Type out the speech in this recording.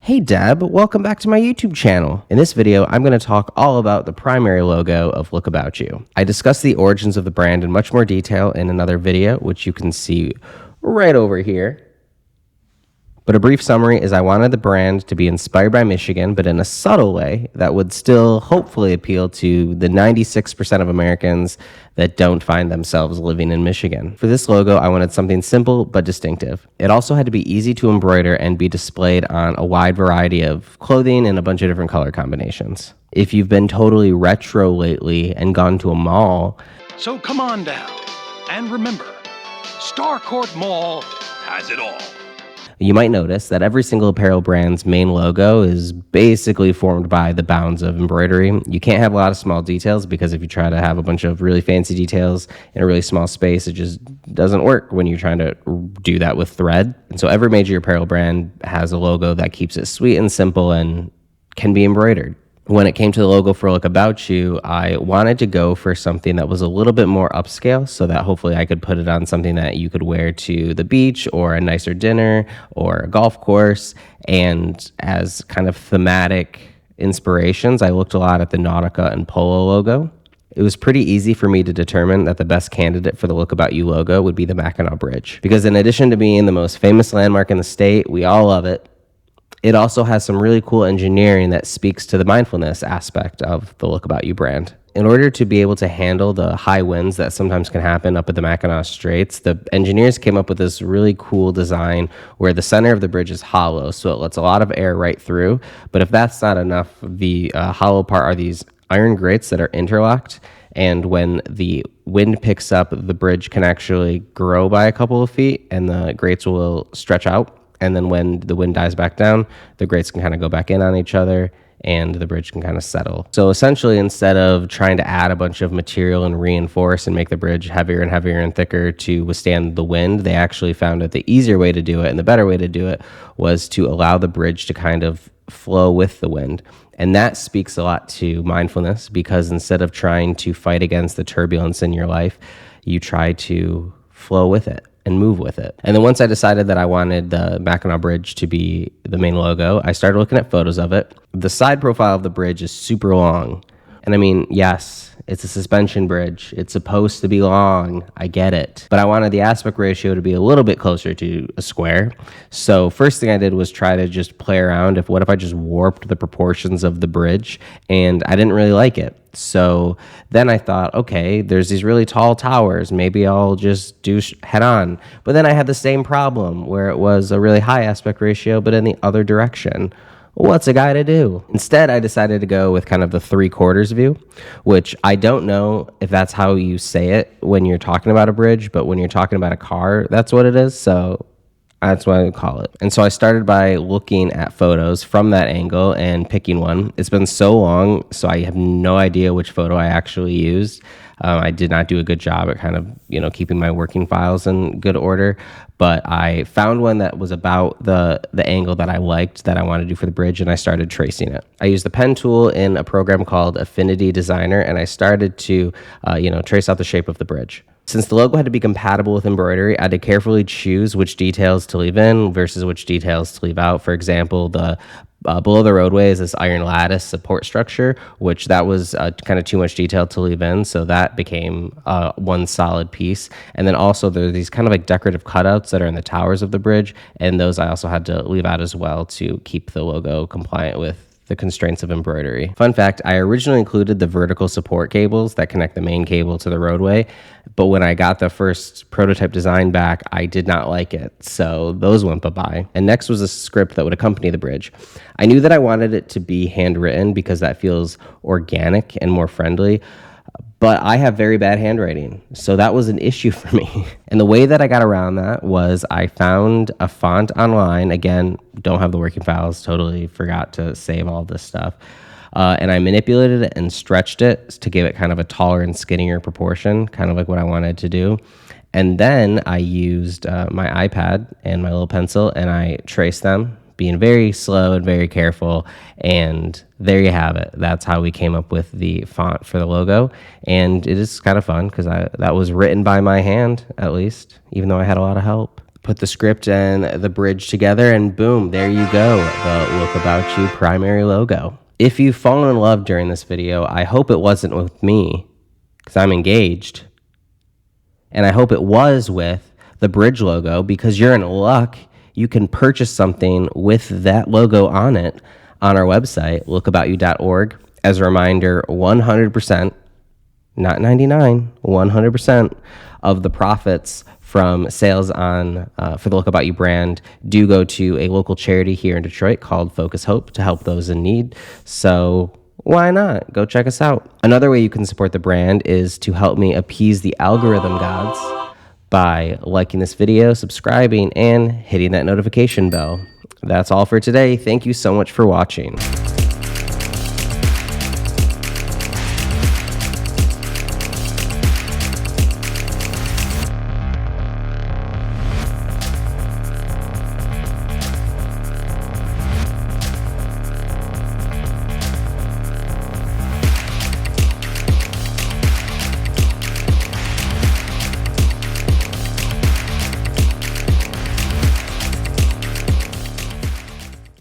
Hey Deb, welcome back to my YouTube channel. In this video, I'm going to talk all about the primary logo of Look About You. I discussed the origins of the brand in much more detail in another video, which you can see right over here. But a brief summary is I wanted the brand to be inspired by Michigan, but in a subtle way that would still hopefully appeal to the 96% of Americans that don't find themselves living in Michigan. For this logo, I wanted something simple but distinctive. It also had to be easy to embroider and be displayed on a wide variety of clothing and a bunch of different color combinations. If you've been totally retro lately and gone to a mall, so come on down. And remember, Starcourt Mall has it all. you might notice that every single apparel brand's main logo is basically formed by the bounds of embroidery. You can't have a lot of small details because if you try to have a bunch of really fancy details in a really small space, it just doesn't work when you're trying to do that with thread. And so every major apparel brand has a logo that keeps it sweet and simple and can be embroidered. When it came to the logo for Look About You, I wanted to go for something that was a little bit more upscale so that hopefully I could put it on something that you could wear to the beach or a nicer dinner or a golf course. And as kind of thematic inspirations, I looked a lot at the Nautica and Polo logo. It was pretty easy for me to determine that the best candidate for the Look About You logo would be the Mackinac Bridge. Because in addition to being the most famous landmark in the state, we all love it. It also has some really cool engineering that speaks to the mindfulness aspect of the Look About You brand. In order to be able to handle the high winds that sometimes can happen up at the Mackinac Straits, the engineers came up with this really cool design where the center of the bridge is hollow, so it lets a lot of air right through. But if that's not enough, the hollow part are these iron grates that are interlocked. And when the wind picks up, the bridge can actually grow by a couple of feet and the grates will stretch out. And then when the wind dies back down, the grates can kind of go back in on each other and the bridge can kind of settle. So essentially, instead of trying to add a bunch of material and reinforce and make the bridge heavier and heavier and thicker to withstand the wind, they actually found that the easier way to do it and the better way to do it was to allow the bridge to kind of flow with the wind. And that speaks a lot to mindfulness because instead of trying to fight against the turbulence in your life, you try to flow with it and move with it. And then once I decided that I wanted the Mackinac Bridge to be the main logo, I started looking at photos of it. The side profile of the bridge is super long. And I mean, yes, it's a suspension bridge. It's supposed to be long. I get it. But I wanted the aspect ratio to be a little bit closer to a square. So first thing I did was try to just play around. What if I just warped the proportions of the bridge? And I didn't really like it. So then I thought, okay, there's these really tall towers. Maybe I'll just do head on. But then I had the same problem where it was a really high aspect ratio, but in the other direction. What's a guy to do? Instead, I decided to go with kind of the 3/4 view, which I don't know if that's how you say it when you're talking about a bridge, but when you're talking about a car, that's what it is. So that's what I call it. And so I started by looking at photos from that angle and picking one. It's been so long, so I have no idea which photo I actually used. I did not do a good job at kind of, keeping my working files in good order, but I found one that was about the angle that I liked that I wanted to do for the bridge, and I started tracing it. I used the pen tool in a program called Affinity Designer, and I started to, trace out the shape of the bridge. Since the logo had to be compatible with embroidery, I had to carefully choose which details to leave in versus which details to leave out. For example, the below the roadway is this iron lattice support structure, which that was kind of too much detail to leave in, so that became one solid piece. And then also there are these kind of like decorative cutouts that are in the towers of the bridge, and those I also had to leave out as well to keep the logo compliant with the constraints of embroidery. Fun fact, I originally included the vertical support cables that connect the main cable to the roadway, but when I got the first prototype design back, I did not like it, so those went bye-bye. And next was a script that would accompany the bridge. I knew that I wanted it to be handwritten because that feels organic and more friendly, but I have very bad handwriting, so that was an issue for me. And the way that I got around that was I found a font online. Again, don't have the working files, totally forgot to save all this stuff. And I manipulated it and stretched it to give it kind of a taller and skinnier proportion, kind of like what I wanted to do. And then I used my iPad and my little pencil, and I traced them, being very slow and very careful, and there you have it. That's how we came up with the font for the logo, and it is kind of fun because that was written by my hand, at least, even though I had a lot of help. put the script and the bridge together, and boom, there you go, the Look About You primary logo. If you've fallen in love during this video, I hope it wasn't with me, because I'm engaged. And I hope it was with the bridge logo, because you're in luck. You can purchase something with that logo on it on our website, lookaboutyou.org. As a reminder, 100%, not 99, 100% of the profits from sales on for the Look About You brand do go to a local charity here in Detroit called Focus Hope to help those in need. So why not? Go check us out. Another way you can support the brand is to help me appease the algorithm gods by liking this video, subscribing, and hitting that notification bell. That's all for today. Thank you so much for watching.